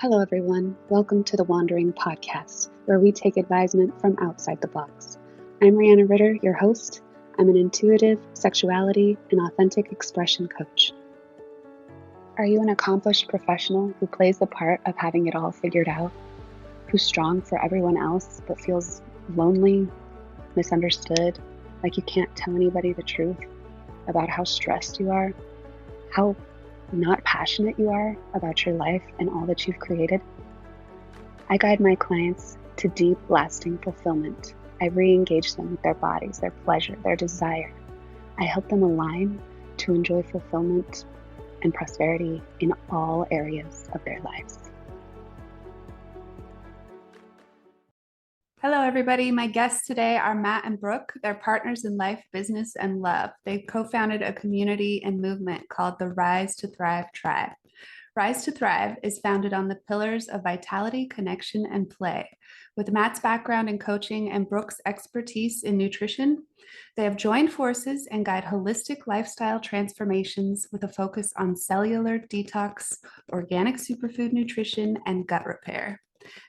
Hello, everyone. Welcome to the Wandering Podcast, where we take advisement from outside the box. I'm Rihanna Ritter, your host. I'm an intuitive, sexuality, and authentic expression coach. Are you an accomplished professional who plays the part of having it all figured out? Who's strong for everyone else, but feels lonely, misunderstood, like you can't tell anybody the truth about how stressed you are, how not passionate you are about your life and all that you've created? I guide my clients to deep, lasting fulfillment. I re-engage them with their bodies, their pleasure, their desire. I help them align to enjoy fulfillment and prosperity in all areas of their lives. Hello, everybody. My guests today are Matt and Brooke. They're partners in life, business, and love. They've co-founded a community and movement called the Rise to Thrive Tribe. Rise to Thrive is founded on the pillars of vitality, connection, and play. With Matt's background in coaching and Brooke's expertise in nutrition, they have joined forces and guide holistic lifestyle transformations with a focus on cellular detox, organic superfood nutrition, and gut repair.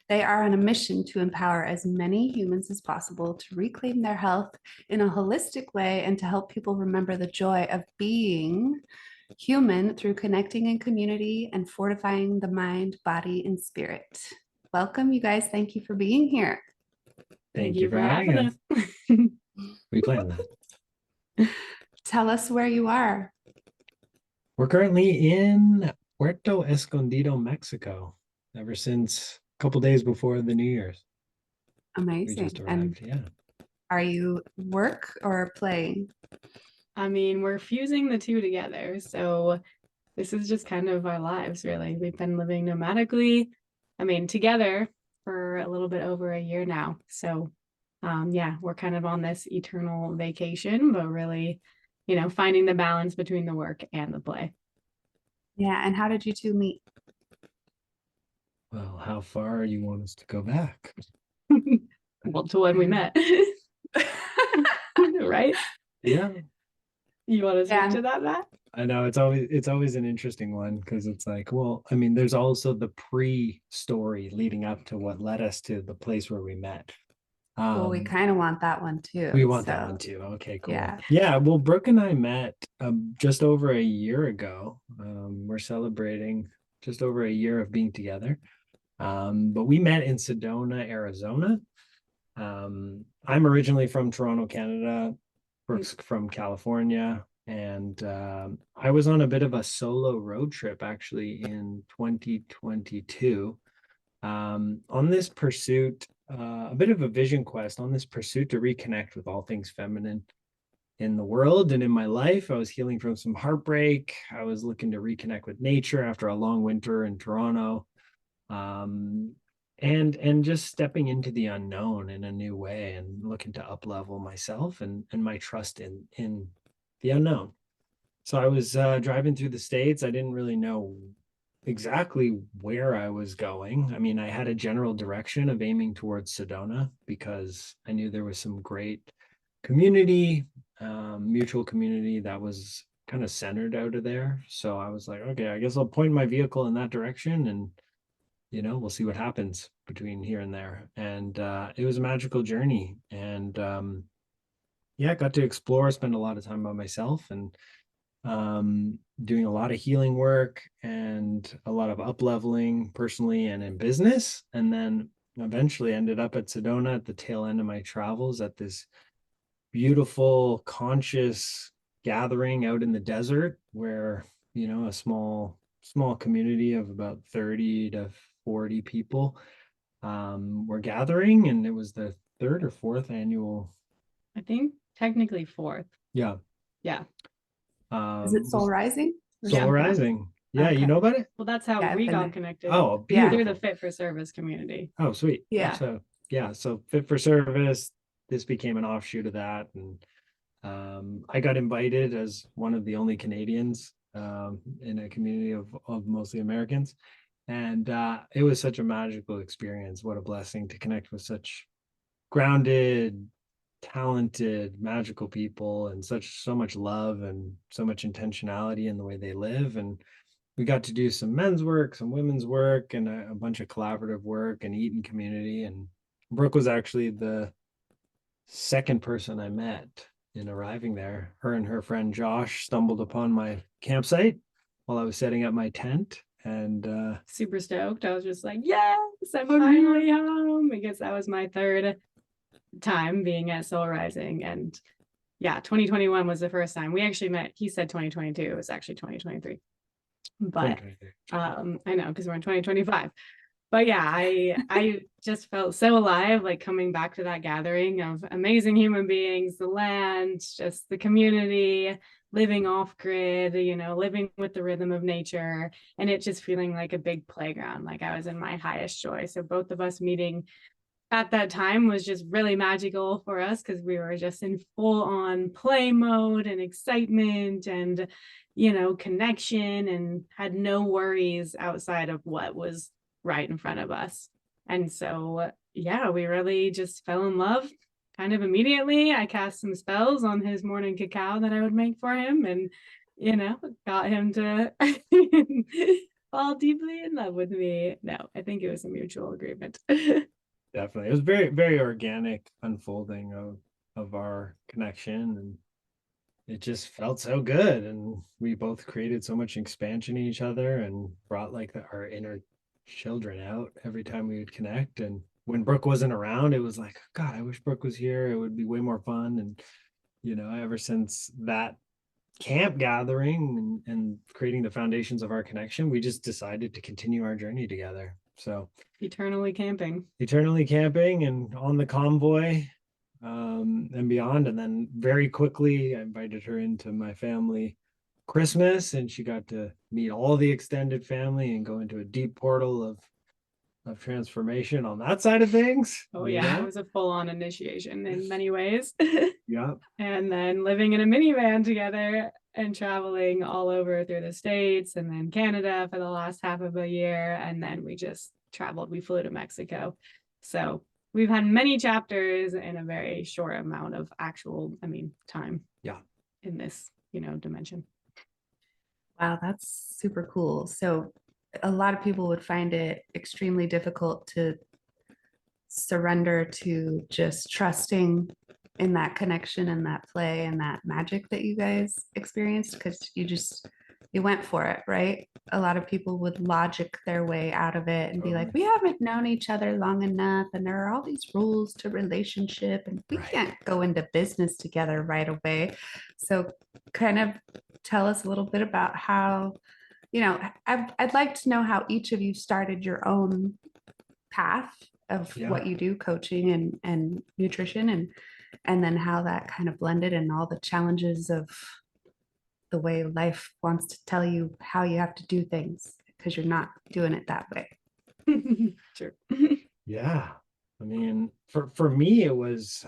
They are on a mission to empower as many humans as possible to reclaim their health in a holistic way and to help people remember the joy of being human through connecting in community and fortifying the mind, body, and spirit. Welcome, you guys. Thank you for being here. Thank you for having us. We planned that. Tell us where you are. We're currently in Puerto Escondido, Mexico, ever since a couple days before the New Year's. Amazing. We just arrived, yeah. Are you work or playing? I mean, we're fusing the two together. So this is just kind of our lives, really. We've been living nomadically, together for a little bit over a year now. So yeah, we're kind of on this eternal vacation, but really, finding the balance between the work and the play. Yeah. And how did you two meet? Well, how far you want us to go back? Well, to when we met. Right? Yeah. You want to speak to that, Matt? I know it's always an interesting one because it's like, well, there's also the pre-story leading up to what led us to the place where we met. Well, we kind of want that one too. We want that one too. Okay, cool. Yeah. Well, Brooke and I met just over a year ago. We're celebrating just over a year of being together. But we met in Sedona, Arizona. I'm originally from Toronto, Canada. Brooke's from California. And I was on a bit of a solo road trip actually in 2022 on this pursuit, a bit of a vision quest on this pursuit to reconnect with all things feminine in the world and in my life. I was healing from some heartbreak. I was looking to reconnect with nature after a long winter in Toronto. And just stepping into the unknown in a new way and looking to up level myself and my trust in the unknown. So I was driving through the States. I didn't really know exactly where I was going. I had a general direction of aiming towards Sedona because I knew there was some great community, mutual community that was kind of centered out of there. So I was like, okay, I guess I'll point my vehicle in that direction and we'll see what happens between here and there. And it was a magical journey. And I got to explore, spend a lot of time by myself and doing a lot of healing work and a lot of up leveling personally and in business. And then eventually ended up at Sedona at the tail end of my travels at this beautiful, conscious gathering out in the desert where, a small community of about 30 to 40 people were gathering, and it was the third or fourth annual. I think technically fourth. Yeah. Is it Soul Rising? Soul Rising. Yeah, okay. You know about it? Well, that's how we got connected. Oh, beautiful. Through the Fit for Service community. Oh, sweet. Yeah. So Fit for Service, this became an offshoot of that. And I got invited as one of the only Canadians in a community of mostly Americans. And it was such a magical experience. What a blessing to connect with such grounded, talented, magical people and so much love and so much intentionality in the way they live. And we got to do some men's work, some women's work, and a bunch of collaborative work and eat in community. And Brooke was actually the second person I met in arriving there. Her and her friend Josh stumbled upon my campsite while I was setting up my tent. And super stoked. I was just like, yes, I'm finally home, because that was my third time being at Soul Rising. And yeah, 2021 was the first time we actually met. He said 2022. It was actually 2023. But I know, because we're in 2025. But yeah, I just felt so alive, like coming back to that gathering of amazing human beings, the land, just the community, living off grid, living with the rhythm of nature, and it just feeling like a big playground, like I was in my highest joy. So both of us meeting at that time was just really magical for us, because we were just in full on play mode and excitement and connection, and had no worries outside of what was right in front of us. And so yeah, we really just fell in love kind of immediately. I cast some spells on his morning cacao that I would make for him, and got him to fall deeply in love with me. No, I think it was a mutual agreement. Definitely. It was very, very organic unfolding of our connection, and it just felt so good. And we both created so much expansion in each other and brought like our inner children out every time we would connect. And when Brooke wasn't around, it was like, God, I wish Brooke was here. It would be way more fun. And ever since that camp gathering and creating the foundations of our connection, we just decided to continue our journey together. So eternally camping and on the convoy, and beyond. And then very quickly I invited her into my family Christmas, and she got to meet all the extended family and go into a deep portal of transformation on that side of things. Oh yeah, it was a full-on initiation in many ways. Yeah. And then living in a minivan together and traveling all over through the States and then Canada for the last half of a year. And then we just traveled. We flew to Mexico. So we've had many chapters in a very short amount of time. Yeah. In this, dimension. Wow, that's super cool. So a lot of people would find it extremely difficult to surrender to just trusting in that connection and that play and that magic that you guys experienced, because you went for it, right? A lot of people would logic their way out of it and be like, we haven't known each other long enough, and there are all these rules to relationship, and we can't go into business together right away. So kind of tell us a little bit about how, I'd like to know how each of you started your own path of what you do, coaching and nutrition, and then how that kind of blended and all the challenges of the way life wants to tell you how you have to do things because you're not doing it that way. Sure. Yeah. I mean, for me, it was,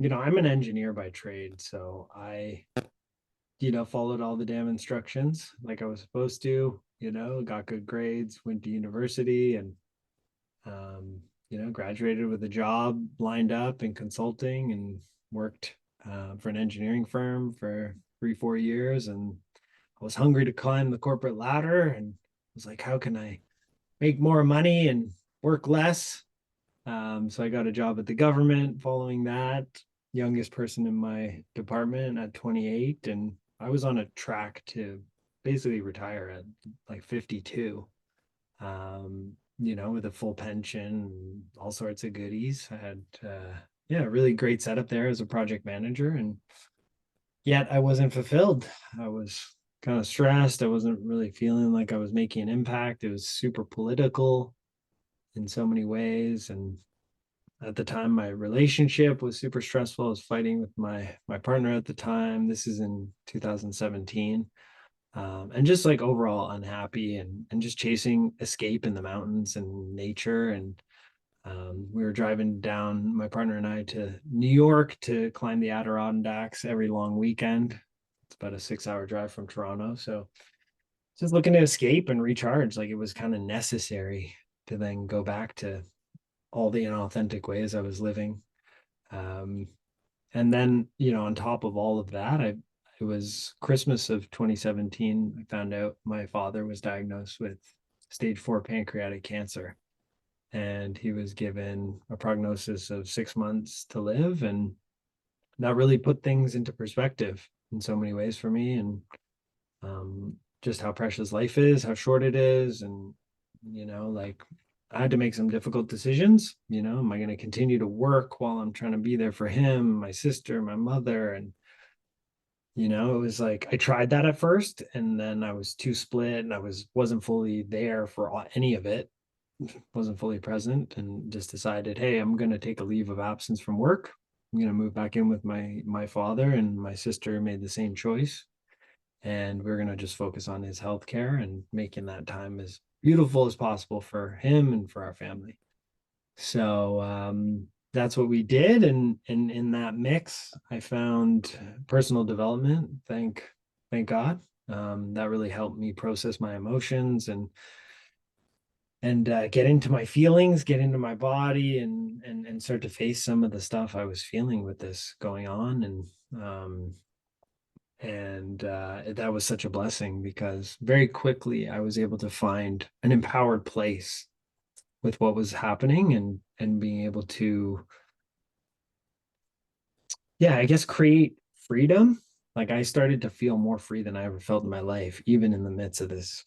I'm an engineer by trade. So I, followed all the damn instructions like I was supposed to, got good grades, went to university, and, graduated with a job lined up in consulting, and worked for an engineering firm for 3-4 years. And I was hungry to climb the corporate ladder, and was like, how can I make more money and work less? So I got a job at the government following that, youngest person in my department at 28. And I was on a track to basically retire at like 52, with a full pension and all sorts of goodies. I had, a really great setup there as a project manager. And yet I wasn't fulfilled. I was kind of stressed. I wasn't really feeling like I was making an impact. It was super political in so many ways. And at the time, my relationship was super stressful. I was fighting with my partner at the time. This is in 2017. And just like overall unhappy, and just chasing escape in the mountains and nature. And we were driving down, my partner and I, to New York to climb the Adirondacks every long weekend. It's about a 6-hour drive from Toronto. So just looking to escape and recharge. Like, it was kind of necessary to then go back to all the inauthentic ways I was living. And then, on top of all of that, I it was Christmas of 2017. I found out my father was diagnosed with stage 4 pancreatic cancer. And he was given a prognosis of 6 months to live. And that really put things into perspective in so many ways for me. And just how precious life is, how short it is. And, like I had to make some difficult decisions. Am I going to continue to work while I'm trying to be there for him, my sister, my mother? And, it was like I tried that at first, and then I was too split, and I wasn't fully there for any of it, wasn't fully present, and just decided, hey, I'm going to take a leave of absence from work. I'm going to move back in with my father, and my sister made the same choice. And we're going to just focus on his healthcare and making that time as beautiful as possible for him and for our family. So that's what we did. And in that mix, I found personal development. Thank God. That really helped me process my emotions and get into my feelings, get into my body, and start to face some of the stuff I was feeling with this going on. And that was such a blessing, because very quickly I was able to find an empowered place with what was happening, and being able to, I guess, create freedom. Like I started to feel more free than I ever felt in my life, even in the midst of this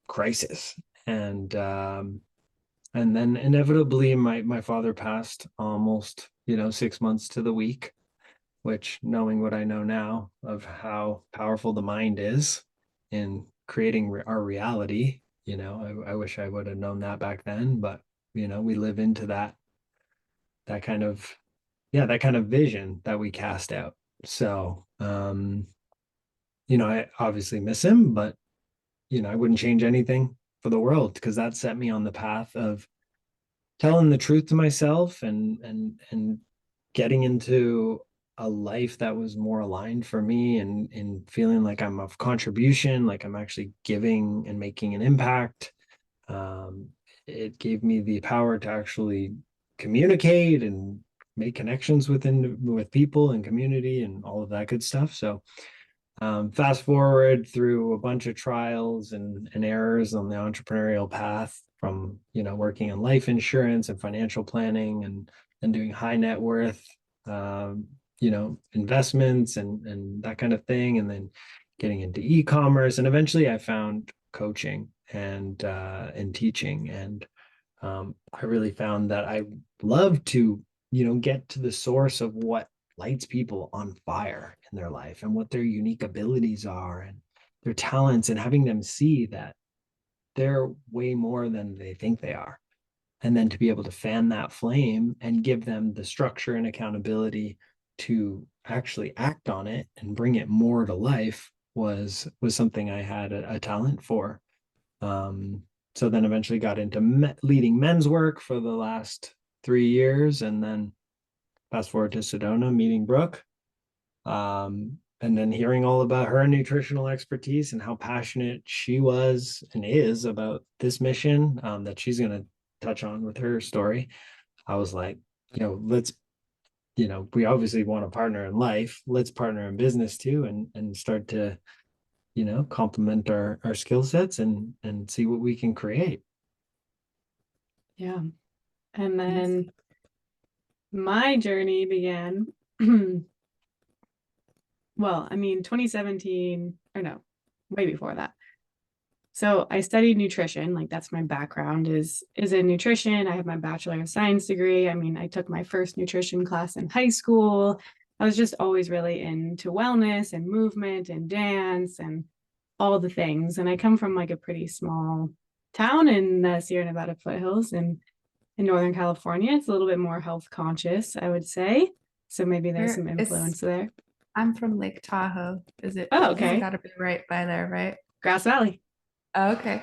crisis. And then inevitably my father passed almost 6 months to the week, which, knowing what I know now of how powerful the mind is in creating our reality, I wish I would have known that back then. But we live into that kind of vision that we cast out. So I obviously miss him, but I wouldn't change anything for the world, because that set me on the path of telling the truth to myself, and getting into a life that was more aligned for me, and feeling like I'm of contribution, like I'm actually giving and making an impact. It gave me the power to actually communicate and make connections with people and community and all of that good stuff. So fast forward through a bunch of trials and errors on the entrepreneurial path, from working in life insurance and financial planning, and doing high net worth investments and that kind of thing, and then getting into e-commerce, and eventually I found coaching and teaching. And I really found that I love to get to the source of what lights people on fire in their life, and what their unique abilities are, and their talents, and having them see that they're way more than they think they are. And then to be able to fan that flame and give them the structure and accountability to actually act on it and bring it more to life was something I had a talent for. So then eventually got into leading men's work for the last 3 years, and then fast forward to Sedona, meeting Brooke, and then hearing all about her nutritional expertise and how passionate she was and is about this mission that she's going to touch on with her story. I was like, let's, we obviously want to partner in life. Let's partner in business too, and start to, complement our skill sets and see what we can create. Yeah. And then my journey began, 2017, or no, way before that. So I studied nutrition, like that's my background is in nutrition. I have my Bachelor of Science degree. I took my first nutrition class in high school. I was just always really into wellness and movement and dance and all the things. And I come from like a pretty small town in the Sierra Nevada foothills in Northern California. It's a little bit more health conscious, I would say. So maybe there's some influence there. I'm from Lake Tahoe. Is it? Oh, okay. It's got to be right by there, right? Grass Valley. Oh, okay.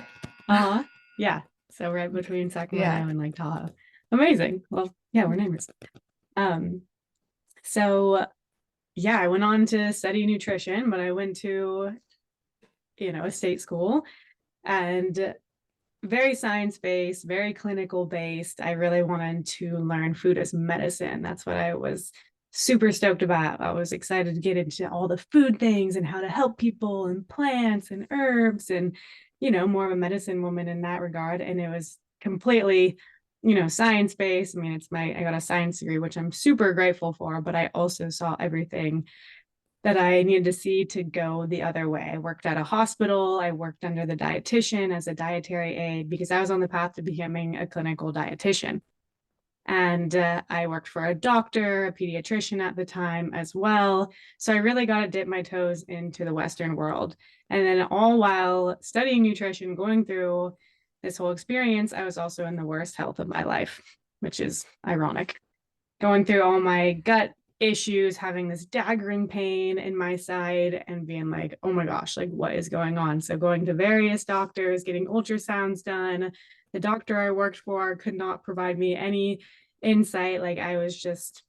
Yeah. So right between Sacramento and Lake Tahoe. Amazing. Well, yeah, we're neighbors. So yeah, I went on to study nutrition, but I went to, a state school, and very science-based, very clinical based. I really wanted to learn food as medicine. That's what I was super stoked about. I was excited to get into all the food things and how to help people and plants and herbs and, more of a medicine woman in that regard. And it was completely, science-based. I mean, I got a science degree, which I'm super grateful for, but I also saw everything that I needed to see to go the other way. I worked at a hospital. I worked under the dietitian as a dietary aide because I was on the path to becoming a clinical dietitian. And I worked for a doctor, a pediatrician at the time as well. So I really got to dip my toes into the Western world. And then all while studying nutrition, going through this whole experience, I was also in the worst health of my life, which is ironic. Going through all my gut issues, having this daggering pain in my side and being like, oh my gosh, like what is going on? So going to various doctors, getting ultrasounds done. The doctor I worked for could not provide me any insight. Like I was just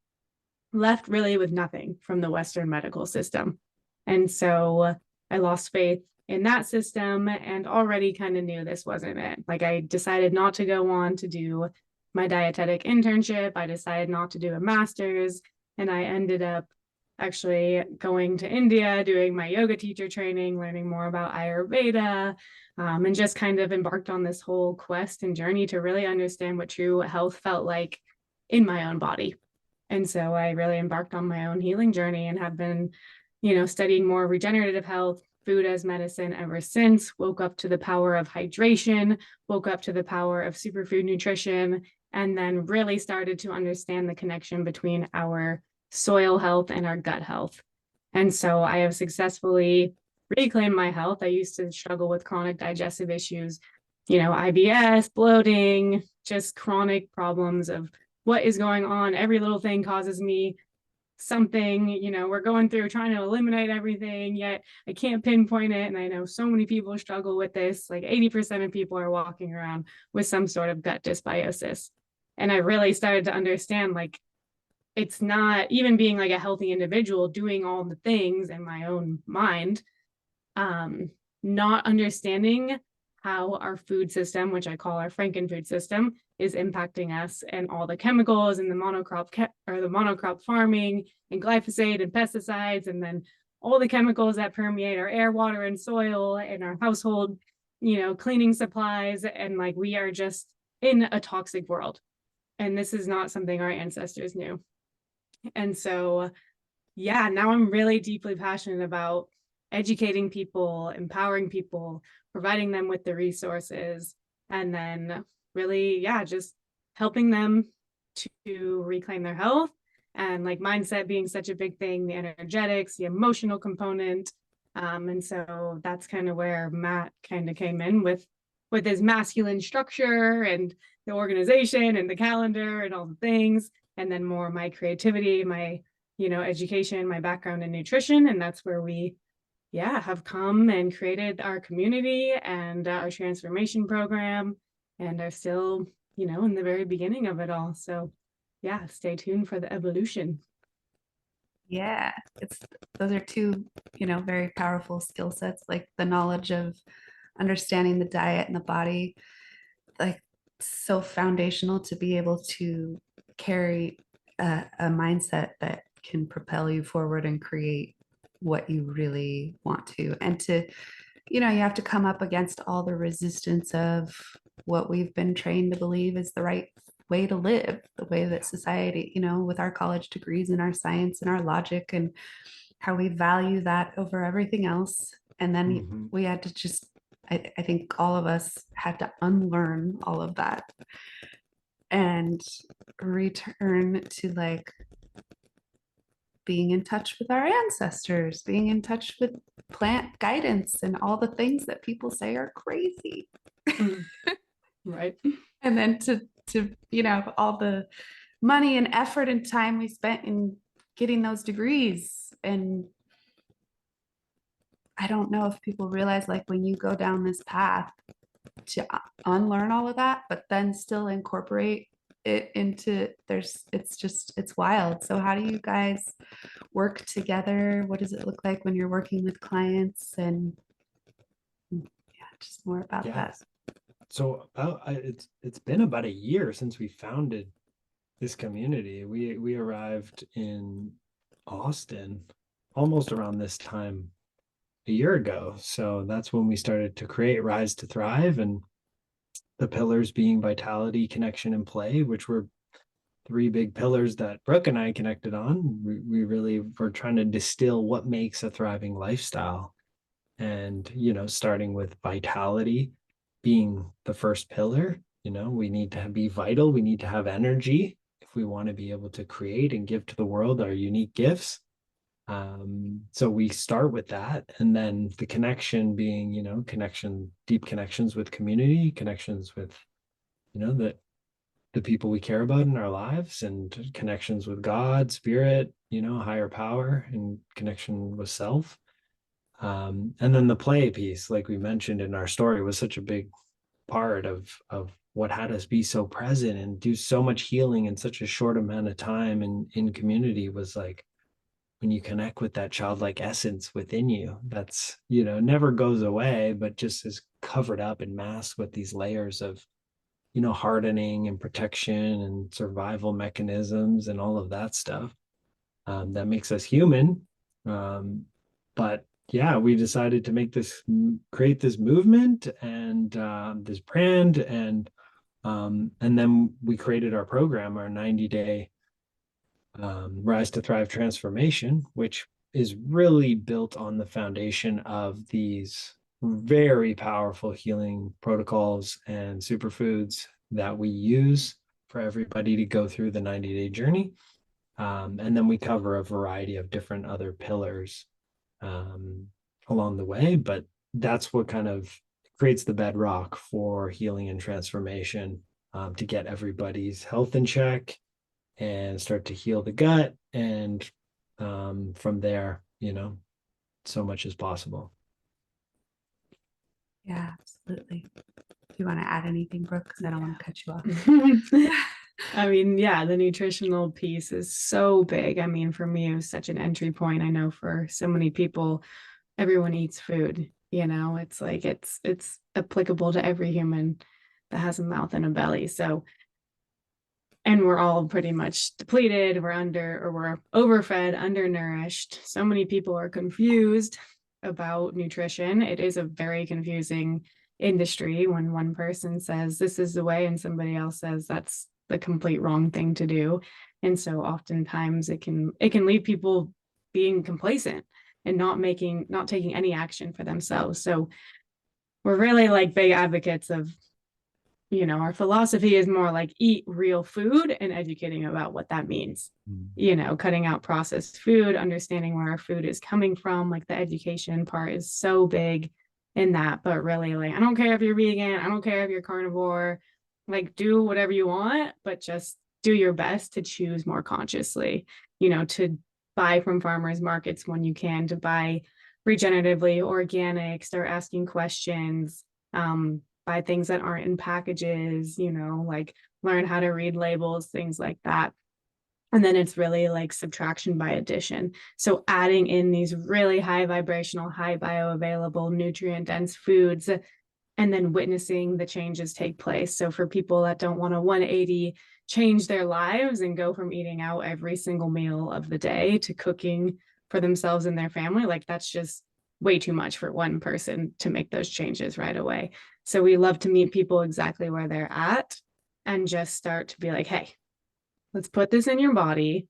left really with nothing from the Western medical system. And so I lost faith in that system and already kind of knew this wasn't it. Like I decided not to go on to do my dietetic internship. I decided not to do a master's, and I ended up actually going to India, doing my yoga teacher training, learning more about Ayurveda, and just kind of embarked on this whole quest and journey to really understand what true health felt like in my own body. And so I really embarked on my own healing journey and have been, studying more regenerative health, food as medicine ever since. Woke up to the power of hydration, woke up to the power of superfood nutrition, and then really started to understand the connection between our soil health and our gut health. And so I have successfully reclaimed my health. I used to struggle with chronic digestive issues, IBS, bloating, just chronic problems of what is going on. Every little thing causes me something, we're going through trying to eliminate everything, yet I can't pinpoint it. And I know so many people struggle with this. Like 80% of people are walking around with some sort of gut dysbiosis. And I really started to understand, like, it's not even being like a healthy individual doing all the things in my own mind, not understanding how our food system, which I call our Frankenfood system, is impacting us, and all the chemicals and the monocrop farming and glyphosate and pesticides, and then all the chemicals that permeate our air, water, and soil and our household, cleaning supplies. And like, we are just in a toxic world. And this is not something our ancestors knew. And so, yeah, now I'm really deeply passionate about educating people, empowering people, providing them with the resources, and then really, just helping them to reclaim their health. And like mindset being such a big thing, the energetics, the emotional component. And so that's kind of where Matt kind of came in with his masculine structure and the organization and the calendar and all the things. And then more my creativity, my, education, my background in nutrition. And that's where we, have come and created our community and our transformation program, and are still, in the very beginning of it all. So stay tuned for the evolution. Yeah, those are two, very powerful skill sets, like the knowledge of understanding the diet and the body, like so foundational to be able to carry a mindset that can propel you forward and create what you really want to. And to, you have to come up against all the resistance of what we've been trained to believe is the right way to live, the way that society, with our college degrees and our science and our logic and how we value that over everything else. And then we had to just, I think all of us had to unlearn all of that and return to like being in touch with our ancestors, being in touch with plant guidance and all the things that people say are crazy. Right. And then to all the money and effort and time we spent in getting those degrees. And I don't know if people realize, like, when you go down this path to unlearn all of that, but then still incorporate it into it's wild. So how do you guys work together? What does it look like when you're working with clients? And just more about that. So it's been about a year since we founded this community. We arrived in Austin almost around this time a year ago. So that's when we started to create Rise to Thrive, and the pillars being vitality, connection, and play, which were three big pillars that Brooke and I connected on. We really were trying to distill what makes a thriving lifestyle. And, starting with vitality being the first pillar, we need to be vital. We need to have energy if we want to be able to create and give to the world our unique gifts. So we start with that. And then the connection being, deep connections with community, connections with, the people we care about in our lives, and connections with God, spirit, higher power, and connection with self. And then the play piece, like we mentioned in our story, was such a big part of what had us be so present and do so much healing in such a short amount of time in community. Was like, when you connect with that childlike essence within you, that's, never goes away, but just is covered up and masked with these layers of, hardening and protection and survival mechanisms and all of that stuff, that makes us human. But yeah, we decided to create this movement and this brand, and then we created our program, our 90-day Rise to Thrive transformation, which is really built on the foundation of these very powerful healing protocols and superfoods that we use for everybody to go through the 90-day journey. And then we cover a variety of different other pillars along the way, but that's what kind of creates the bedrock for healing and transformation, to get everybody's health in check and start to heal the gut. And from there, so much is possible. Yeah, absolutely. Do you want to add anything, Brooke? Because I don't want to cut you off. I mean, yeah, the nutritional piece is so big. I mean, for me, it was such an entry point. I know for so many people, everyone eats food, it's like it's applicable to every human that has a mouth and a belly. So, and we're all pretty much depleted, we're overfed, undernourished. So many people are confused about nutrition. It is a very confusing industry when one person says this is the way and somebody else says that's the complete wrong thing to do. And so oftentimes it can leave people being complacent and not taking any action for themselves. So we're really like big advocates of, our philosophy is more like eat real food and educating about what that means. Cutting out processed food, understanding where our food is coming from. Like the education part is so big in that, but really, like, I don't care if you're vegan, I don't care if you're carnivore, like do whatever you want, but just do your best to choose more consciously, to buy from farmers markets when you can, to buy regeneratively, organic, start asking questions, buy things that aren't in packages, like learn how to read labels, things like that. And then it's really like subtraction by addition. So adding in these really high vibrational, high bioavailable, nutrient dense foods, and then witnessing the changes take place. So for people that don't want to 180 change their lives and go from eating out every single meal of the day to cooking for themselves and their family, like that's just way too much for one person to make those changes right away. So we love to meet people exactly where they're at and just start to be like, hey, let's put this in your body.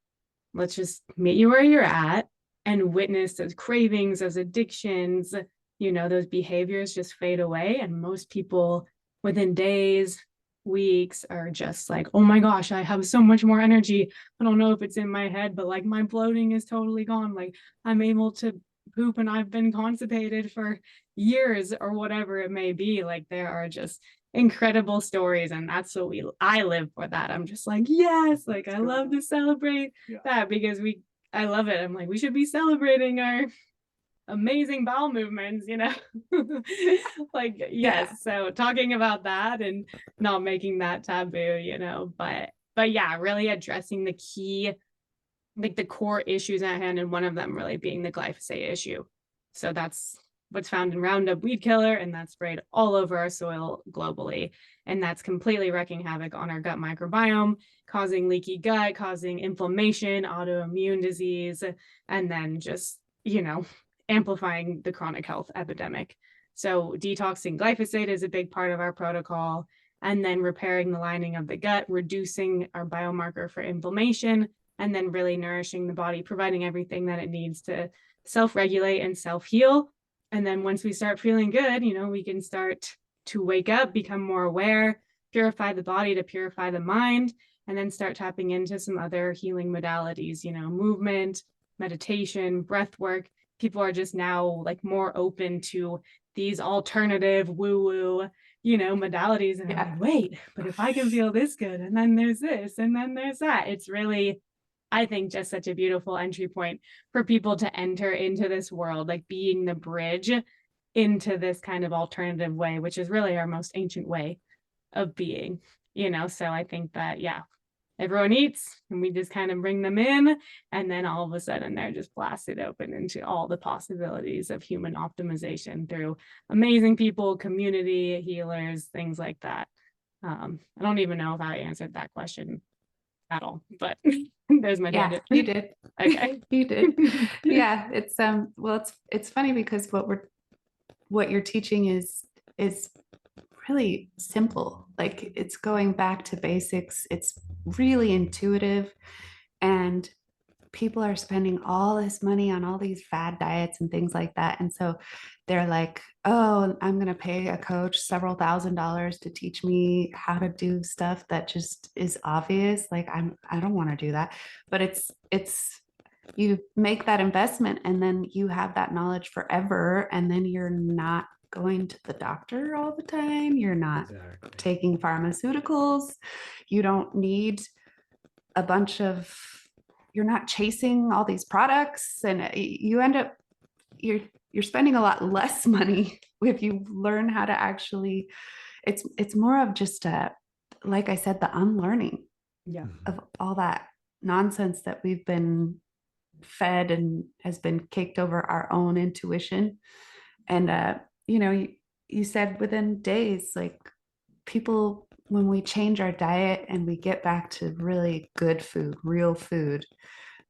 Let's just meet you where you're at and witness those cravings, those addictions, those behaviors just fade away. And most people within days, weeks are just like, oh my gosh, I have so much more energy. I don't know if it's in my head, but like my bloating is totally gone. Like I'm able to poop and I've been constipated for years or whatever it may be. Like there are just incredible stories, and that's what I live for that. I'm just like, yes, like I love to celebrate that because I love it. I'm like, we should be celebrating our amazing bowel movements, like, yes. Yeah. So talking about that and not making that taboo, but yeah, really addressing the key, like the core issues at hand, and one of them really being the glyphosate issue. So that's what's found in Roundup weed killer, and that's sprayed all over our soil globally. And that's completely wreaking havoc on our gut microbiome, causing leaky gut, causing inflammation, autoimmune disease, and then just, amplifying the chronic health epidemic. So detoxing glyphosate is a big part of our protocol, and then repairing the lining of the gut, reducing our biomarker for inflammation, and then really nourishing the body, providing everything that it needs to self-regulate and self-heal. And then once we start feeling good, we can start to wake up, become more aware, purify the body to purify the mind, and then start tapping into some other healing modalities, movement, meditation, breath work. People are just now like more open to these alternative woo-woo, modalities. And I'm like, wait, but if I can feel this good, and then there's this, and then there's that. It's really, I think, just such a beautiful entry point for people to enter into this world, like being the bridge into this kind of alternative way, which is really our most ancient way of being, So I think that, everyone eats and we just kind of bring them in, and then all of a sudden they're just blasted open into all the possibilities of human optimization through amazing people, community, healers, things like that. I don't even know if I answered that question at all, but there's my tangent. You did. Okay. You did. Yeah. It's well, it's funny because what you're teaching is really simple. Like, it's going back to basics. It's really intuitive, and people are spending all this money on all these fad diets and things like that. And so they're like, oh, I'm going to pay a coach several $1,000s to teach me how to do stuff that just is obvious. Like, I don't want to do that. But it's, you make that investment and then you have that knowledge forever. And then you're not going to the doctor all the time. You're not taking pharmaceuticals. You don't need a bunch of, you're not chasing all these products, and you end up, you're spending a lot less money if you learn how to actually, it's more of just like I said, the unlearning of all that nonsense that we've been fed and has been caked over our own intuition. And you said within days, like, people, when we change our diet and we get back to really good food, real food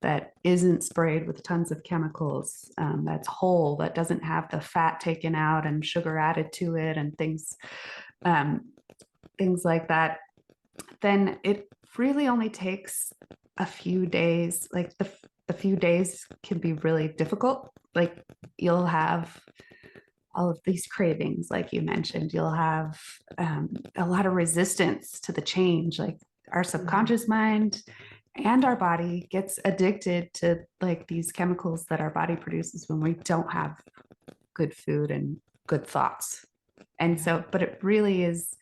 that isn't sprayed with tons of chemicals, that's whole, that doesn't have the fat taken out and sugar added to it and things like that, then it really only takes a few days. Like, the few days can be really difficult. Like, you'll have all of these cravings, like you mentioned. You'll have a lot of resistance to the change. Like, our subconscious mind and our body gets addicted to like these chemicals that our body produces when we don't have good food and good thoughts. And so, but it really is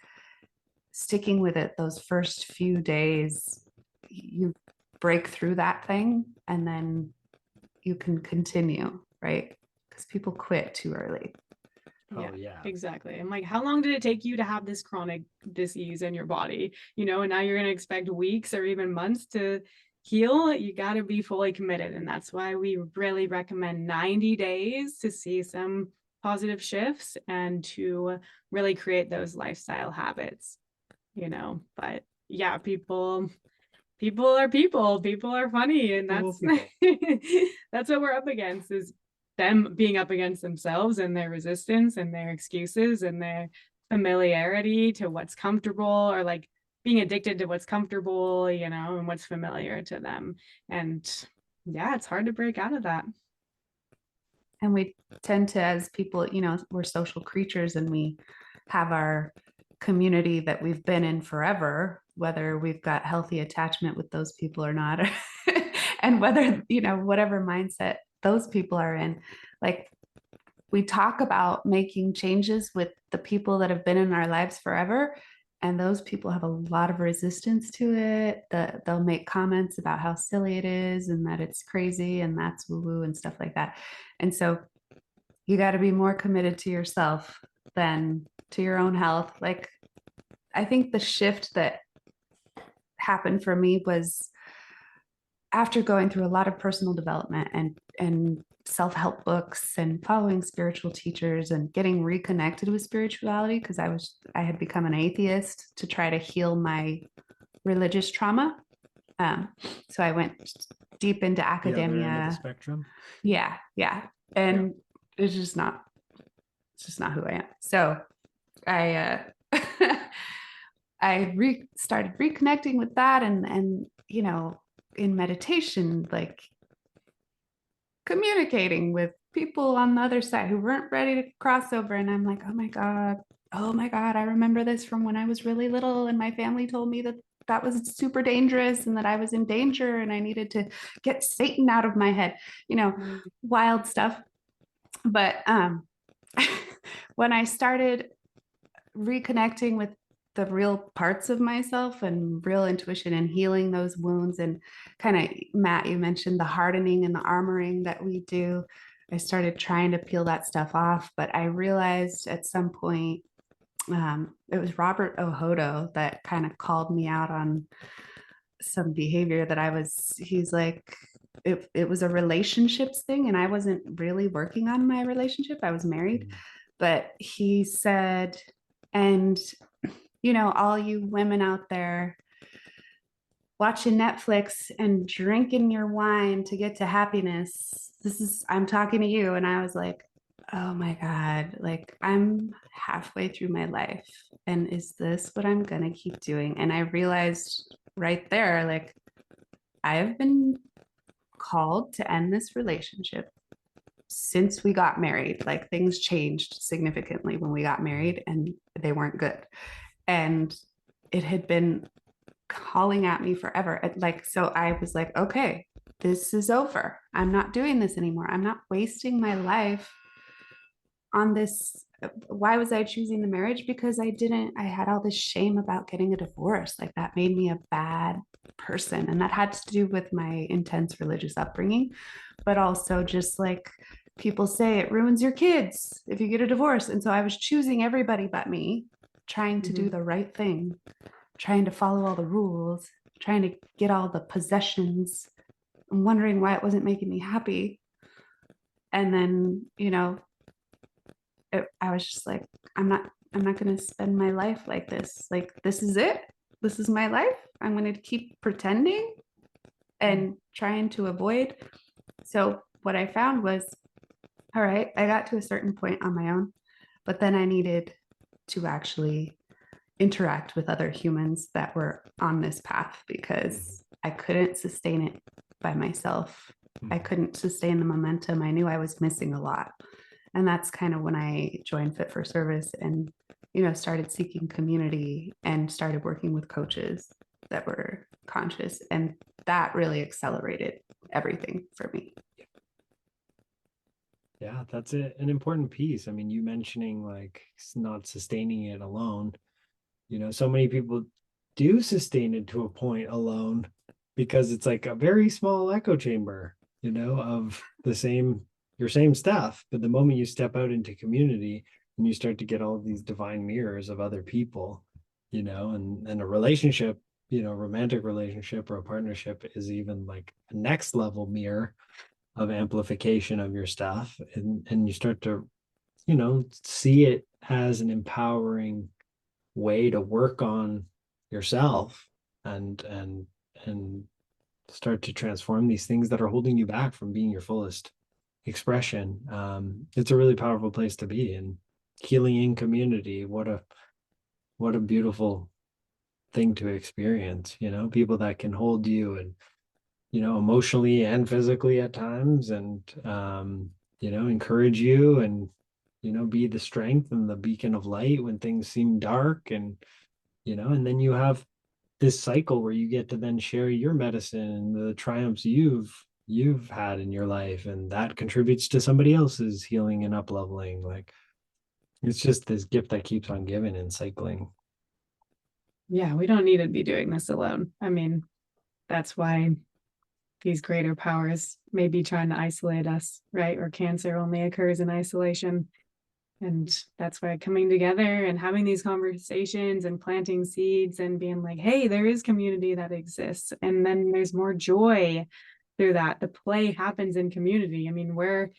sticking with it those first few days. You break through that thing and then you can continue, right? Because people quit too early. Yeah, exactly. I'm like, how long did it take you to have this chronic disease in your body? And now you're going to expect weeks or even months to heal. You got to be fully committed. And that's why we really recommend 90 days to see some positive shifts and to really create those lifestyle habits, but yeah, people are people are funny. And that's what we're up against, is them being up against themselves and their resistance and their excuses and their familiarity to what's comfortable, or like being addicted to what's comfortable, and what's familiar to them. And it's hard to break out of that. And we tend to, as people, we're social creatures, and we have our community that we've been in forever, whether we've got healthy attachment with those people or not, and whether, whatever mindset those people are in. Like, we talk about making changes with the people that have been in our lives forever, and those people have a lot of resistance to it. They'll make comments about how silly it is and that it's crazy and that's woo-woo and stuff like that. And so you got to be more committed to yourself than to your own health. Like, I think the shift that happened for me was after going through a lot of personal development and self-help books and following spiritual teachers and getting reconnected with spirituality, because I had become an atheist to try to heal my religious trauma. So I went deep into academia. The other end of the spectrum. Yeah. And it's just not who I am. So I started reconnecting with that, and in meditation, like communicating with people on the other side who weren't ready to cross over. And I'm like, oh my God, I remember this from when I was really little, and my family told me that was super dangerous and that I was in danger and I needed to get Satan out of my head, wild stuff. But when I started reconnecting with the real parts of myself and real intuition and healing those wounds, and kind of, Matt, you mentioned the hardening and the armoring that we do. I started trying to peel that stuff off, but I realized at some point, it was Robert Ohodo that kind of called me out on some behavior that he's like, it was a relationships thing, and I wasn't really working on my relationship. I was married, but he said, and all you women out there watching Netflix and drinking your wine to get to happiness, I'm talking to you. And I was like, oh my God, like I'm halfway through my life. And is this what I'm going to keep doing? And I realized right there, like, I have been called to end this relationship since we got married. Like, things changed significantly when we got married, and they weren't good. And it had been calling at me forever. So I was like, okay, this is over. I'm not doing this anymore. I'm not wasting my life on this. Why was I choosing the marriage? Because I had all this shame about getting a divorce. Like, that made me a bad person. And that had to do with my intense religious upbringing, but also just like people say, it ruins your kids if you get a divorce. And so I was choosing everybody but me, trying to do the right thing, trying to follow all the rules, trying to get all the possessions, and wondering why it wasn't making me happy. And then, I was just like, I'm not going to spend my life like this. Like, this is it. This is my life. I'm going to keep pretending and trying to avoid. So what I found was, all right, I got to a certain point on my own, but then I needed to actually interact with other humans that were on this path, because I couldn't sustain it by myself. I couldn't sustain the momentum. I knew I was missing a lot. And that's kind of when I joined Fit for Service and, started seeking community and started working with coaches that were conscious. And that really accelerated everything for me. Yeah, that's an important piece. I mean, you mentioning like not sustaining it alone. So many people do sustain it to a point alone, because it's like a very small echo chamber, of your same stuff. But the moment you step out into community and you start to get all of these divine mirrors of other people, and a relationship, romantic relationship or a partnership is even like a next level mirror of amplification of your stuff. And you start to, see it as an empowering way to work on yourself and start to transform these things that are holding you back from being your fullest expression. It's a really powerful place to be, and healing in community. What a beautiful thing to experience, people that can hold you, and emotionally and physically at times, and encourage you, and be the strength and the beacon of light when things seem dark. And and then you have this cycle where you get to then share your medicine and the triumphs you've had in your life, and that contributes to somebody else's healing and up leveling. Like, it's just this gift that keeps on giving and cycling. Yeah, we don't need to be doing this alone. I mean, that's why these greater powers may be trying to isolate us, right? Or cancer only occurs in isolation. And that's why coming together and having these conversations and planting seeds and being like, hey, there is community that exists. And then there's more joy through that. The play happens in community. I mean, we're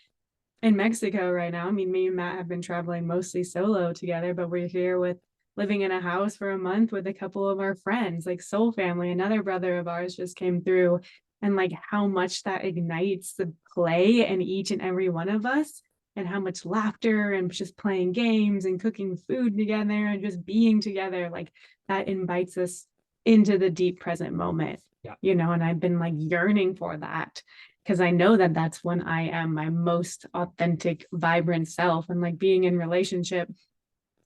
in Mexico right now. I mean, me and Matt have been traveling mostly solo together, but we're here with living in a house for a month with a couple of our friends, like Soul Family. Another brother of ours just came through, and like how much that ignites the play in each and every one of us, and how much laughter and just playing games and cooking food together and just being together, like that invites us into the deep present moment. Yeah. You know, and I've been like yearning for that, because I know that that's when I am my most authentic, vibrant self. And like being in relationship,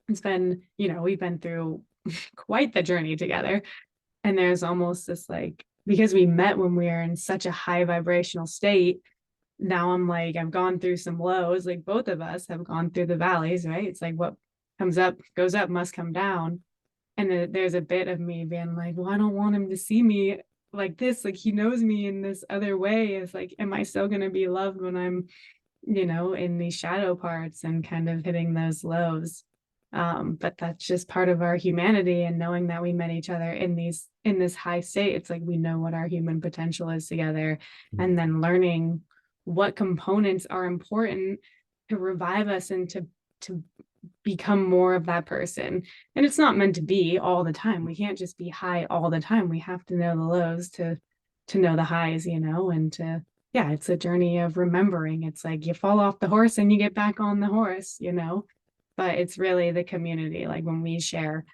it's been, you know, we've been through quite the journey together. And there's almost this like, because we met when we were in such a high vibrational state, now I'm like, I've gone through some lows, like both of us have gone through the valleys, right? It's like what comes up, goes up, must come down. And there's a bit of me being like, well, I don't want him to see me like this, like he knows me in this other way. Is like, am I still going to be loved when I'm, you know, in these shadow parts and kind of hitting those lows? But that's just part of our humanity, and knowing that we met each other in this high state, it's like we know what our human potential is together. And then learning what components are important to revive us and to become more of that person. And it's not meant to be all the time. We can't just be high all the time. We have to know the lows to know the highs, you know. And to, yeah, it's a journey of remembering. It's like you fall off the horse and you get back on the horse, you know. But it's really the community, like when we share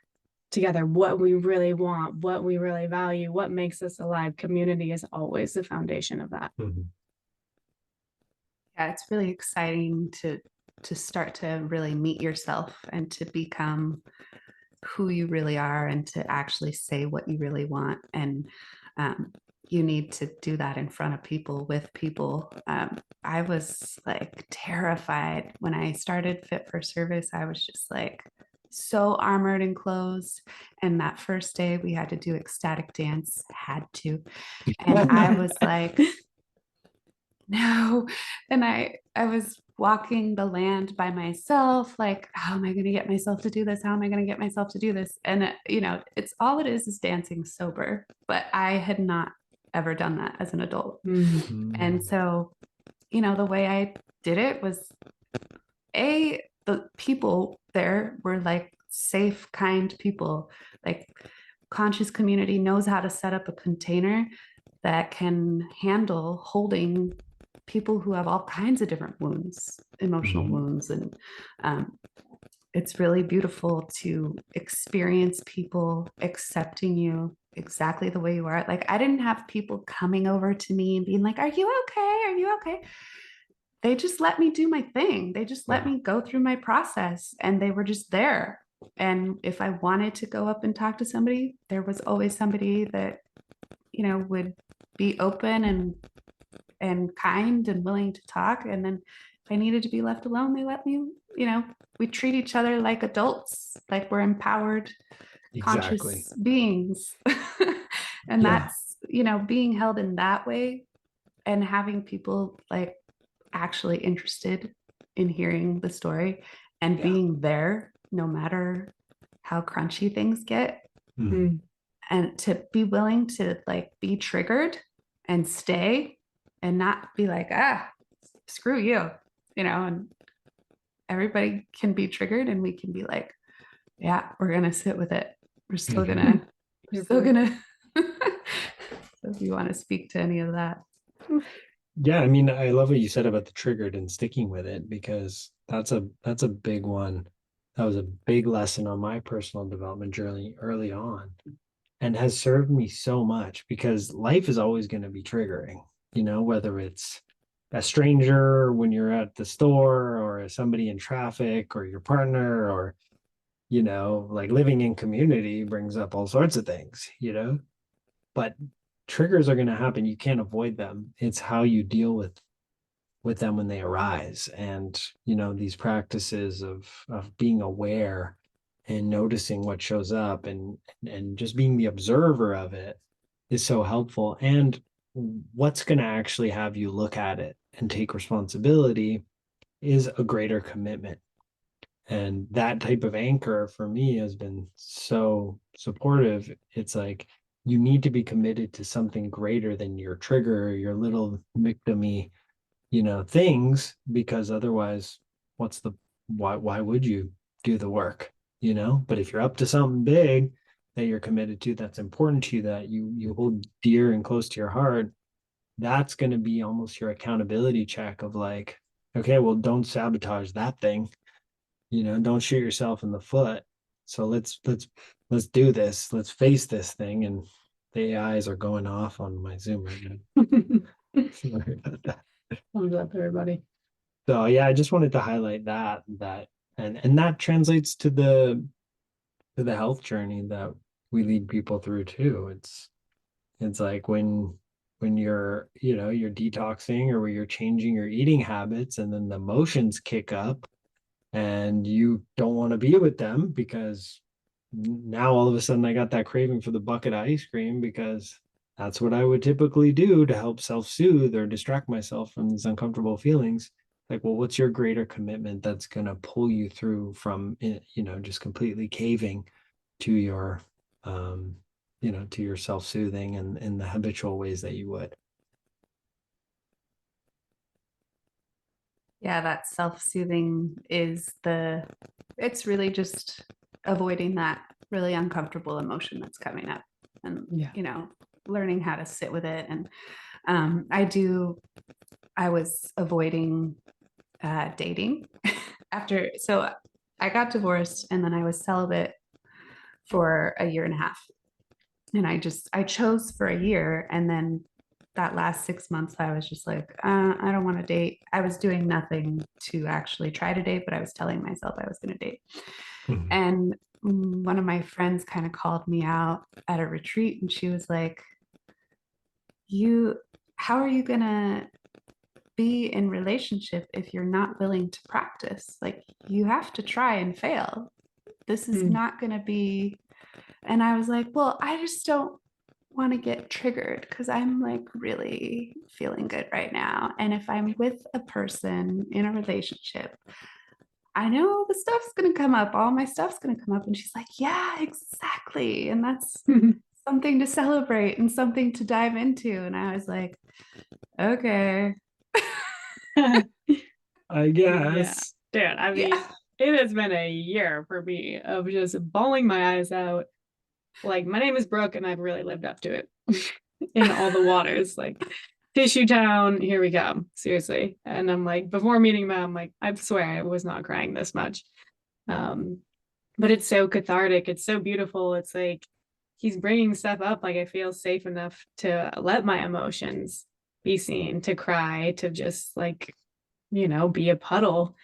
together what we really want, what we really value, what makes us alive. Community is always the foundation of that. Yeah, it's really exciting to start to really meet yourself and to become who you really are, and to actually say what you really want. And you need to do that in front of people, with people. I was like terrified when I started Fit for Service. I was just like so armored and closed. And that first day we had to do ecstatic dance, had to. And I was like, no. And I was walking the land by myself, like, how am I going to get myself to do this? How am I going to get myself to do this? And you know, it's all it is dancing sober. But I had not ever done that as an adult. And so, you know, the way I did it was, the people there were like safe, kind people. Like conscious community knows how to set up a container that can handle holding people who have all kinds of different wounds, emotional wounds. And it's really beautiful to experience people accepting you exactly the way you are. Like I didn't have people coming over to me and being like, are you okay? Are you okay? They just let me do my thing. They just let me go through my process, and they were just there. And if I wanted to go up and talk to somebody, there was always somebody that, you know, would be open and kind and willing to talk. And then if I needed to be left alone, they let me, you know, we treat each other like adults, like we're empowered, conscious beings. And that's, you know, being held in that way, and having people like actually interested in hearing the story and being there no matter how crunchy things get. And to be willing to like be triggered and stay, and not be like, screw you, you know. And everybody can be triggered, and we can be like, yeah, we're gonna sit with it. We're still gonna So if you want to speak to any of that. Yeah, I mean, I love what you said about the triggered and sticking with it, because that's a big one. That was a big lesson on my personal development journey early on, and has served me so much, because life is always going to be triggering, you know, whether it's a stranger when you're at the store, or somebody in traffic, or your partner, or, you know, like living in community brings up all sorts of things, you know. But triggers are going to happen. You can't avoid them. It's how you deal with them when they arise. And, you know, these practices of being aware and noticing what shows up, and just being the observer of it is so helpful. And what's going to actually have you look at it and take responsibility is a greater commitment. And that type of anchor for me has been so supportive. It's like you need to be committed to something greater than your trigger, your little victim-y, things, because otherwise, why would you do the work, But if you're up to something big that you're committed to, that's important to you, that you hold dear and close to your heart, that's going to be almost your accountability check of like, okay, well, don't sabotage that thing, don't shoot yourself in the foot. So let's do this. Let's face this thing. And the AIs are going off on my Zoom right now. Sorry about that. Thumbs up, everybody. So yeah, I just wanted to highlight that and that translates to the health journey that we lead people through too. It's like when you're detoxing, or where you're changing your eating habits, and then the emotions kick up and you don't want to be with them, because now all of a sudden I got that craving for the bucket of ice cream, because that's what I would typically do to help self-soothe or distract myself from these uncomfortable feelings. Like, well, what's your greater commitment that's going to pull you through from, just completely caving to your, to your self-soothing and in the habitual ways that you would. Yeah, that self-soothing it's really just avoiding that really uncomfortable emotion that's coming up, and, learning how to sit with it. And I was avoiding dating so I got divorced, and then I was celibate for a year and a half. And I chose for a year. And then that last 6 months, I was just like, I don't want to date. I was doing nothing to actually try to date, but I was telling myself I was going to date. Mhm. And one of my friends kind of called me out at a retreat, and she was like, how are you going to be in relationship if you're not willing to practice? Like, you have to try and fail. This is not going to be. And I was like, well, I just don't want to get triggered, because I'm like really feeling good right now. And if I'm with a person in a relationship, I know the stuff's going to come up. All my stuff's going to come up. And she's like, yeah, exactly. And that's something to celebrate and something to dive into. And I was like, okay. I guess. Yeah. Dude, I mean, it has been a year for me of just bawling my eyes out. Like, my name is Brooke, and I've really lived up to it in all the waters. Like, Tissue Town, here we go. Seriously. And I'm like, before meeting him, I'm like, I swear I was not crying this much. But it's so cathartic. It's so beautiful. It's like he's bringing stuff up. Like, I feel safe enough to let my emotions be seen, to cry, to just like, be a puddle,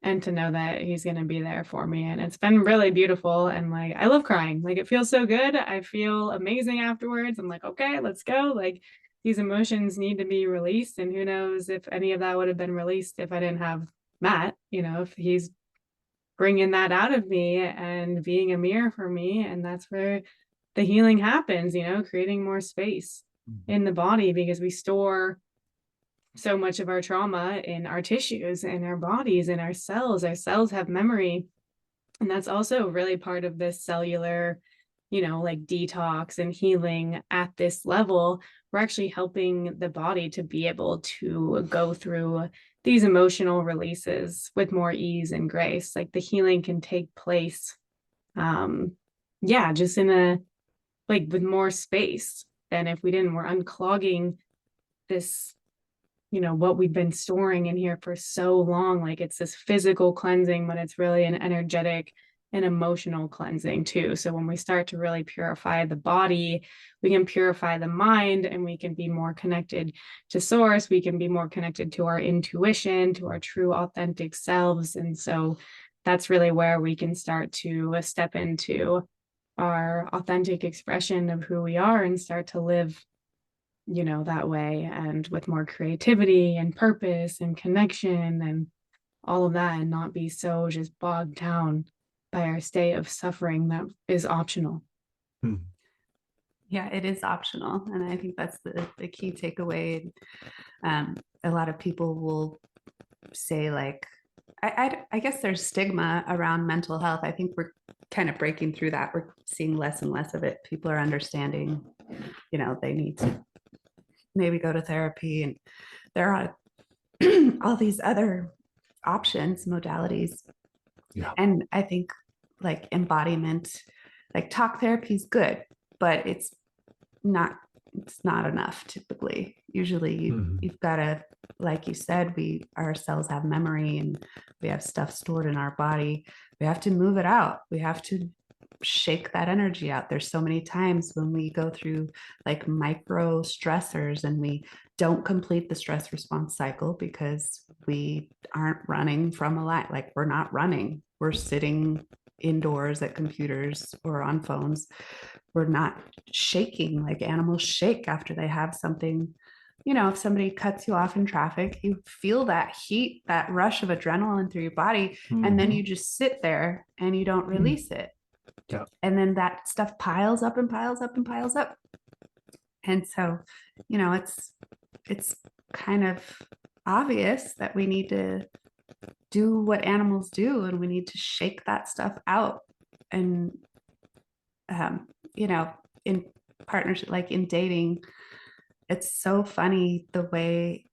and to know that he's going to be there for me. And it's been really beautiful. And like, I love crying. Like, it feels so good. I feel amazing afterwards. I'm like, okay, let's go. Like, these emotions need to be released. And who knows if any of that would have been released if I didn't have Matt, if he's bringing that out of me and being a mirror for me. And that's where the healing happens, creating more space in the body, because we store so much of our trauma in our tissues and our bodies and our cells. Our cells have memory. And that's also really part of this cellular, like detox and healing at this level. We're actually helping the body to be able to go through these emotional releases with more ease and grace. Like, the healing can take place, just with more space than if we didn't. We're unclogging this, what we've been storing in here for so long. Like, it's this physical cleansing, but it's really an energetic and emotional cleansing too. So when we start to really purify the body, we can purify the mind, and we can be more connected to source. We can be more connected to our intuition, to our true authentic selves. And so that's really where we can start to step into our authentic expression of who we are and start to live that way, and with more creativity and purpose and connection and all of that, and not be so just bogged down by our state of suffering that is optional. Yeah, it is optional. And I think that's the key takeaway. A lot of people will say, like, I guess there's stigma around mental health. I think we're kind of breaking through that. We're seeing less and less of it. People are understanding, they need to maybe go to therapy, and there are all these other options, modalities. Yeah. And I think like embodiment, like talk therapy is good, but it's not enough typically. Usually you've got to, like you said, our cells have memory and we have stuff stored in our body. We have to move it out. We have to shake that energy out. There's so many times when we go through like micro stressors and we don't complete the stress response cycle because we aren't running from a light. Like we're not running. We're sitting indoors at computers or on phones. We're not shaking like animals shake after they have something. If somebody cuts you off in traffic, you feel that heat, that rush of adrenaline through your body, and then you just sit there and you don't release it. Yeah. And then that stuff piles up and piles up and piles up. And so, it's kind of obvious that we need to do what animals do, and we need to shake that stuff out. And, in partnership, like in dating, it's so funny the way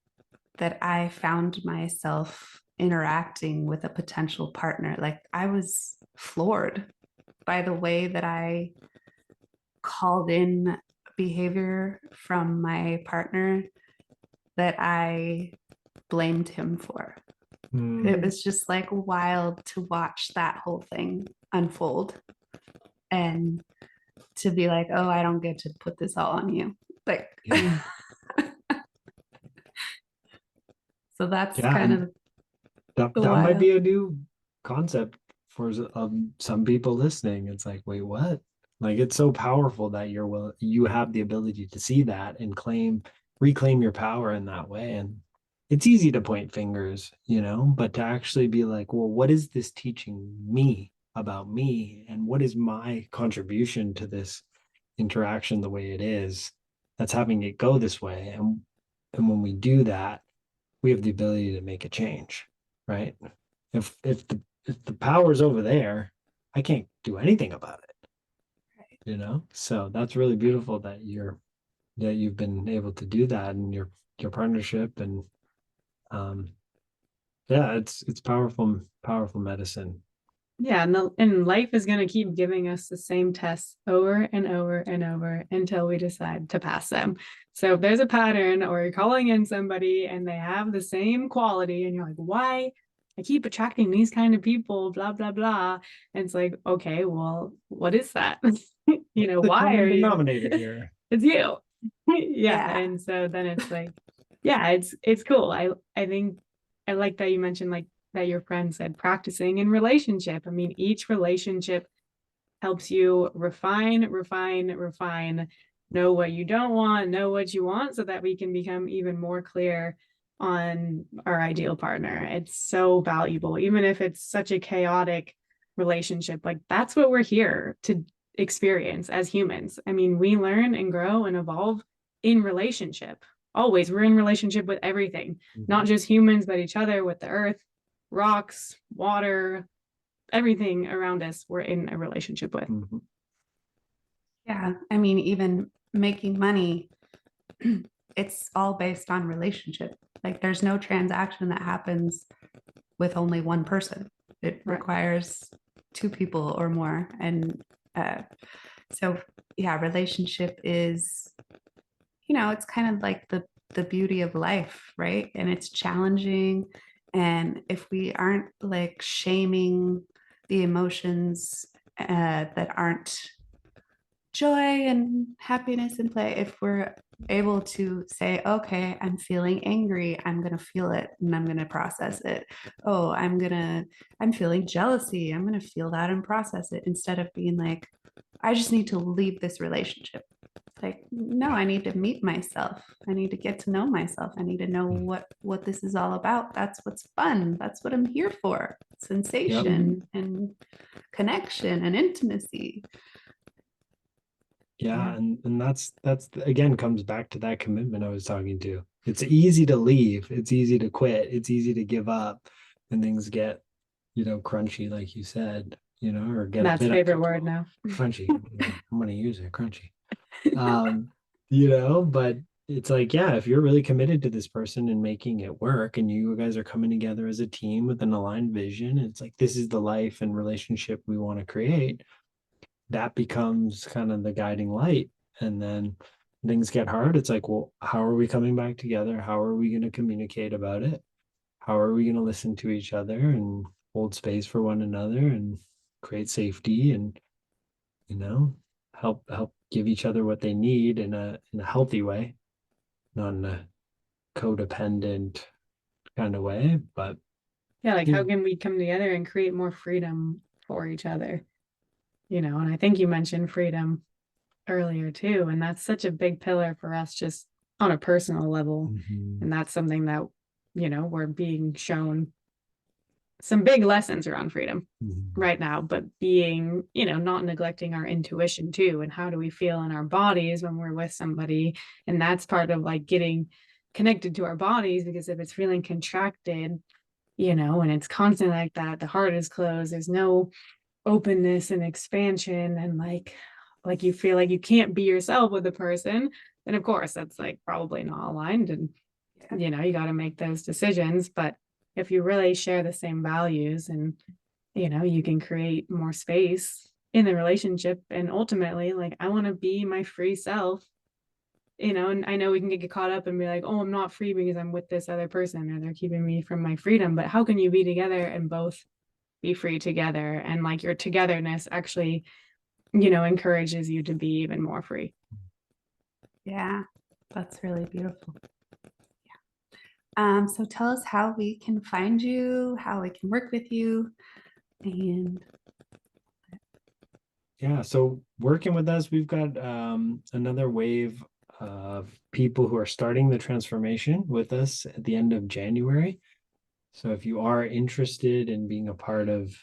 that I found myself interacting with a potential partner. Like I was floored by the way that I called in behavior from my partner that I blamed him for. It was just like wild to watch that whole thing unfold and to be like, oh, I don't get to put this all on you. Like, so that's kind of that might be a new concept for some people listening. It's like, wait, what? Like, it's so powerful that you have the ability to see that and reclaim your power in that way. And it's easy to point fingers, but to actually be like, well, what is this teaching me about me? And what is my contribution to this interaction the way it is that's having it go this way? And when we do that, we have the ability to make a change, right? If the power's over there, I can't do anything about it. So that's really beautiful that you've been able to do that in your partnership. And it's powerful medicine. Yeah, and life is going to keep giving us the same tests over and over and over until we decide to pass them. So if there's a pattern, or you're calling in somebody and they have the same quality and you're like, why? I keep attracting these kind of people, blah, blah, blah. And it's like, okay, well, what is that? Why are you? Denominator here? It's you. Yeah. And so then it's like, yeah, it's cool. I think I like that you mentioned like that your friend said practicing in relationship. I mean, each relationship helps you refine, know what you don't want, know what you want, so that we can become even more clear on our ideal partner. It's so valuable, even if it's such a chaotic relationship. Like that's what we're here to experience as humans. I mean, we learn and grow and evolve in relationship. Always. We're in relationship with everything, not just humans, but each other, with the earth, rocks, water, everything around us, we're in a relationship with. Yeah. I mean, even making money, it's all based on relationship. Like there's no transaction that happens with only one person. It requires two people or more. And so, yeah, relationship is, it's kind of like the beauty of life, right? And it's challenging. And if we aren't like shaming the emotions that aren't joy and happiness and play, if we're able to say, okay, I'm feeling angry, I'm going to feel it and I'm going to process it. Oh, I'm feeling jealousy, I'm going to feel that and process it, instead of being like, I just need to leave this relationship. Like, no, I need to meet myself. I need to get to know myself. I need to know what this is all about. That's what's fun. That's what I'm here for. Sensation and connection and intimacy. Yeah. And that's again comes back to that commitment I was talking to. It's easy to leave. It's easy to quit. It's easy to give up. and things get, crunchy, like you said, or get a That's bit favorite word now. crunchy. I'm gonna use it, crunchy. But it's like, yeah, if you're really committed to this person and making it work, and you guys are coming together as a team with an aligned vision, it's like, this is the life and relationship we want to create. That becomes kind of the guiding light. And then things get hard. It's like, well, how are we coming back together? How are we going to communicate about it? How are we going to listen to each other and hold space for one another and create safety and, help give each other what they need in a healthy way, not in a codependent kind of way. But yeah, like how can we come together and create more freedom for each other? And I think you mentioned freedom earlier too, and that's such a big pillar for us just on a personal level. And that's something that we're being shown some big lessons around freedom right now, but being not neglecting our intuition too, and how do we feel in our bodies when we're with somebody. And that's part of like getting connected to our bodies, because if it's feeling contracted, and it's constantly like that, the heart is closed, there's no openness and expansion, and like you feel like you can't be yourself with a person, then of course that's like probably not aligned. And you got to make those decisions. But if you really share the same values, and you can create more space in the relationship, and ultimately, like, I want to be my free self, and I know we can get caught up and be like, oh, I'm not free because I'm with this other person, or they're keeping me from my freedom. But how can you be together and both be free together? And like your togetherness actually encourages you to be even more free. Yeah, that's really beautiful. So tell us how we can find you, how we can work with you, and yeah, so working with us, we've got another wave of people who are starting the transformation with us at the end of January. So if you are interested in being a part of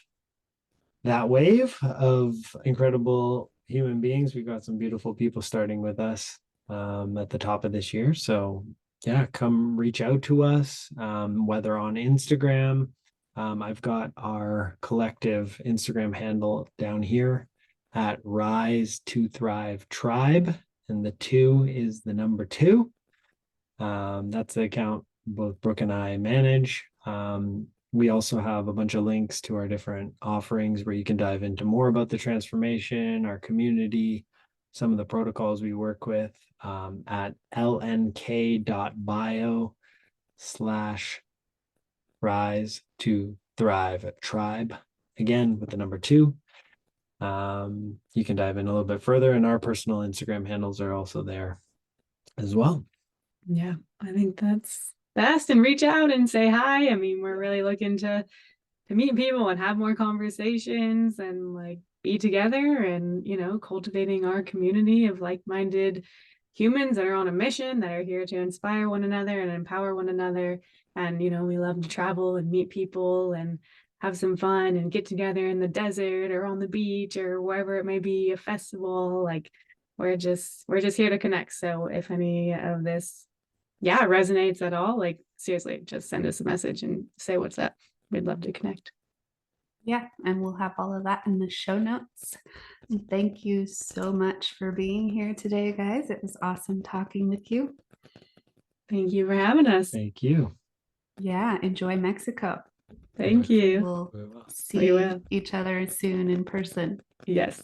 that wave of incredible human beings, we've got some beautiful people starting with us at the top of this year. So yeah, come reach out to us, whether on Instagram. I've got our collective Instagram handle down here at Rise to Thrive Tribe, and the 2 is the number 2. That's the account both Brooke and I manage. We also have a bunch of links to our different offerings where you can dive into more about the transformation, our community, some of the protocols we work with at lnk.bio/rise to thrive tribe. Again, with the number 2. You can dive in a little bit further, and our personal Instagram handles are also there as well. Yeah, I think that's best. And reach out and say hi. I mean, we're really looking to meet people and have more conversations and like be together, and cultivating our community of like-minded humans that are on a mission, that are here to inspire one another and empower one another. And we love to travel and meet people and have some fun and get together in the desert or on the beach or wherever it may be, a festival. Like, we're just here to connect. So if any of this resonates at all, like, seriously, just send us a message and say what's up. We'd love to connect. yeah, and we'll have all of that in the show notes. And thank you so much for being here today, guys. It was awesome talking with you. Thank you for having us. Thank you. Yeah, enjoy Mexico. Thank you. We'll see each other soon in person. Yes.